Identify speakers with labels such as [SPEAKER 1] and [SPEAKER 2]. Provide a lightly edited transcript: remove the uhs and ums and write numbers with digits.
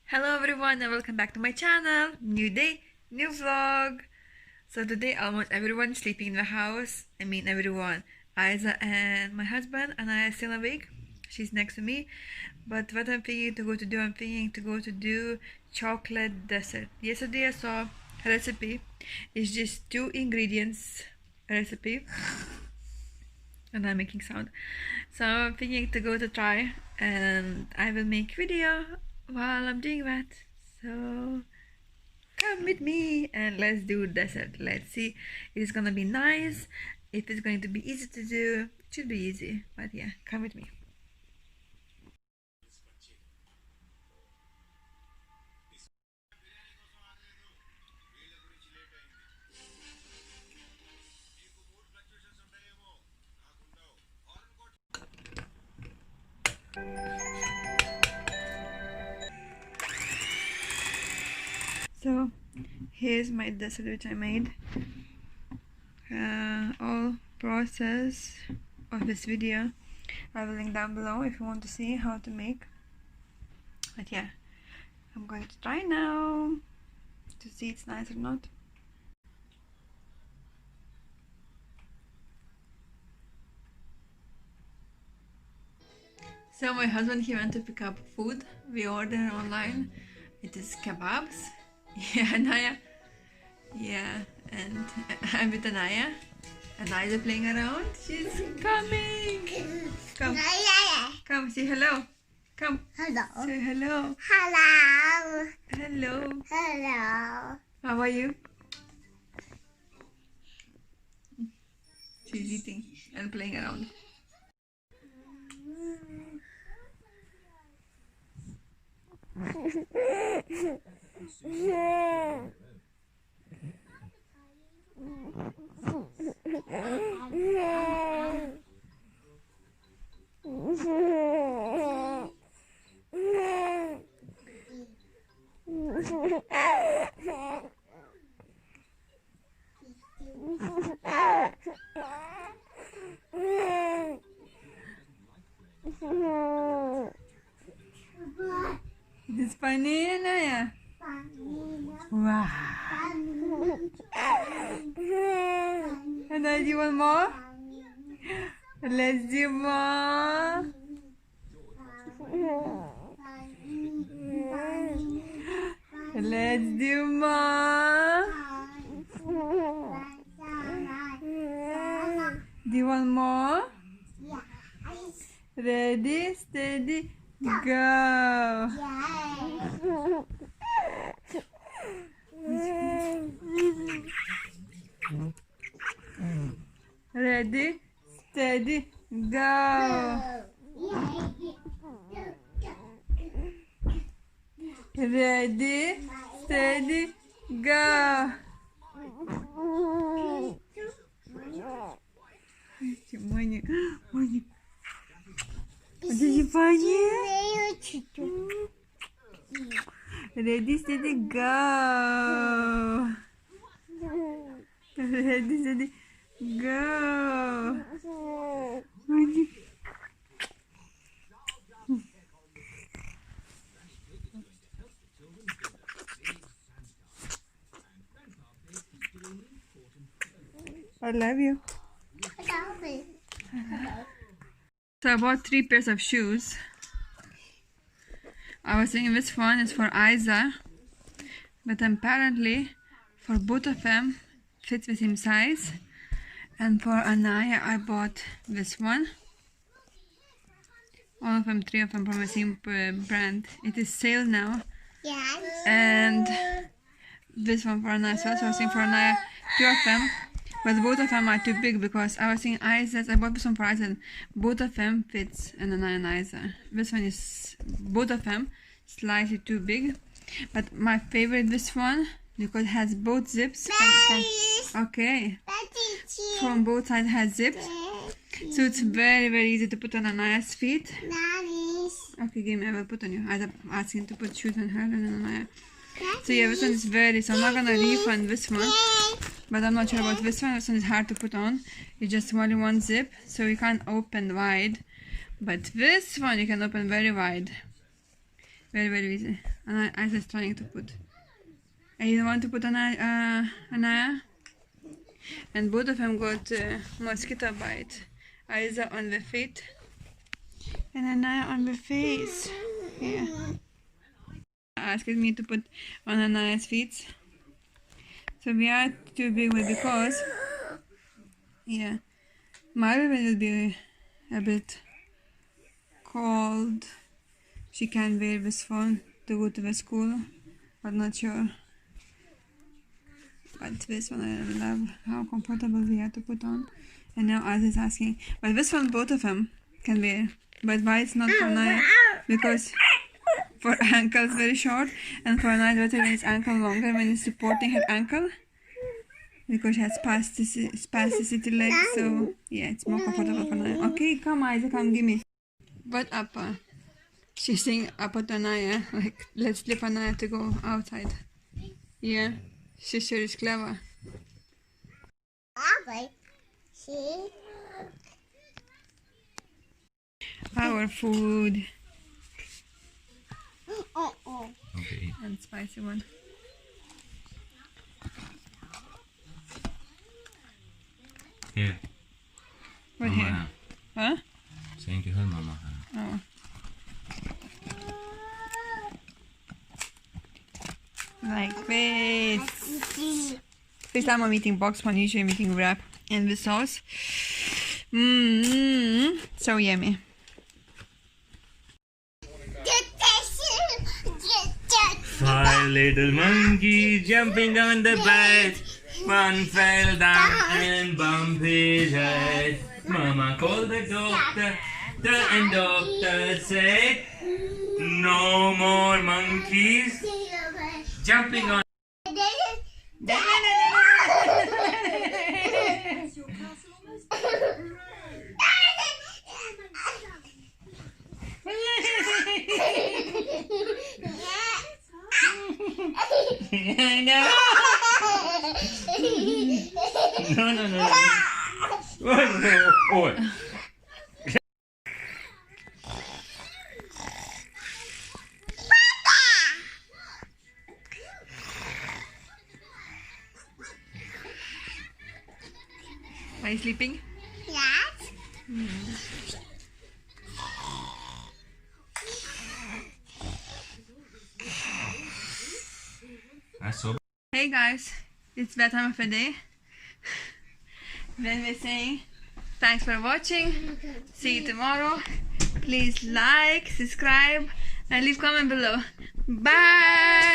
[SPEAKER 1] Hello everyone and welcome back to my channel. New day, new vlog. So today almost everyone is sleeping in the house. I mean everyone. Isa and my husband, Anaya is still awake. She's next to me. But what I'm thinking to go to do chocolate dessert. Yesterday I saw a recipe. It's just 2 ingredients recipe. And I'm making sound. So I'm thinking to go to try and I will make video while I'm doing that. So come with me and let's do dessert. Let's see if it's gonna be nice, if it's going to be easy to do. It should be easy, but yeah, come with me. So here's my dessert which I made. All process of this video I will link down below if you want to see how to make. But yeah, I'm going to try now to see it's nice or not. So my husband, he went to pick up food. We ordered online. It is kebabs. Yeah, Anaya. Yeah, and I'm with Anaya. Anaya is playing around. She's coming. Come. Come, say hello. Come.
[SPEAKER 2] Hello.
[SPEAKER 1] Say hello.
[SPEAKER 2] Hello.
[SPEAKER 1] Hello.
[SPEAKER 2] Hello.
[SPEAKER 1] How are you? She's eating and playing around. It's funny, Anaya. Wow. Anaya, do you want more? Let's do more. Let's do more. Do you want more? Ready, steady, go. Ready, steady, go. Ready, steady, go. Моня, Моня, what did you find here? Ready, steady, go. Ready, steady, go. Monya. I love you. So I bought 3 pairs of shoes. I was thinking this one is for Isa, but apparently for both of them fits the same size. And for Anaya I bought this one. All of them, 3 of them from the same brand. It is sale now.
[SPEAKER 2] Yes.
[SPEAKER 1] And this one for Anaya as well. So I was thinking for Anaya 2 of them. But both of them are too big because I was thinking Isa's. I bought this one for Isa and both of them fits in Anaya and Isa. This one is, both of them, slightly too big. But my favorite this one because it has both zips. Okay. From both sides has zips. So it's very easy to put on Anaya's feet. Okay, give me, I will put on you. I'm asking to put shoes on her and Anaya. So yeah, this one is so I'm not gonna refund this one. But I'm not sure about this one. This one is hard to put on. It's just only one zip, so you can't open wide. But this one you can open very wide. Very easy. And Isa is trying to put. And you don't want to put Anaya? And both of them got mosquito bite. Isa on the feet and Anaya on the face. Yeah. Asking me to put on Anaya's feet. So we are too big because yeah, my baby will be a bit cold. She can wear this phone to go to the school, but not sure. But this one I love how comfortable we are to put on. And now Az is asking, but this one both of them can wear. But why it's not for Naya? Because for ankles very short, and for Naya better when it's ankle longer when it's supporting her ankle. Because she has spasticity legs, so yeah, it's more comfortable for Naya. Okay, come Isa, come give me. But Appa, she's saying Appa to Naya, like let's flip Naya to go outside. Yeah, she sure is clever.
[SPEAKER 2] See?
[SPEAKER 1] Our food.
[SPEAKER 3] Okay.
[SPEAKER 1] And spicy one.
[SPEAKER 3] Here.
[SPEAKER 1] What
[SPEAKER 3] Mama
[SPEAKER 1] here?
[SPEAKER 3] ha.
[SPEAKER 1] Huh?
[SPEAKER 3] Saying to her mama ha.
[SPEAKER 1] Oh. Like this. First time I'm eating box one, usually I'm eating wrap. And the sauce. So yummy.
[SPEAKER 3] Five little monkeys jumping on the bed. One fell down and bumped his head. Mama called the doctor. The doctor said, no more monkeys jumping on. I know. No. Oh.
[SPEAKER 1] Are you sleeping?
[SPEAKER 2] Yes.
[SPEAKER 3] That's so.
[SPEAKER 1] Hey guys, it's that time of the day when we're saying thanks for watching. See you tomorrow. Please like, subscribe, and leave comment below. Bye.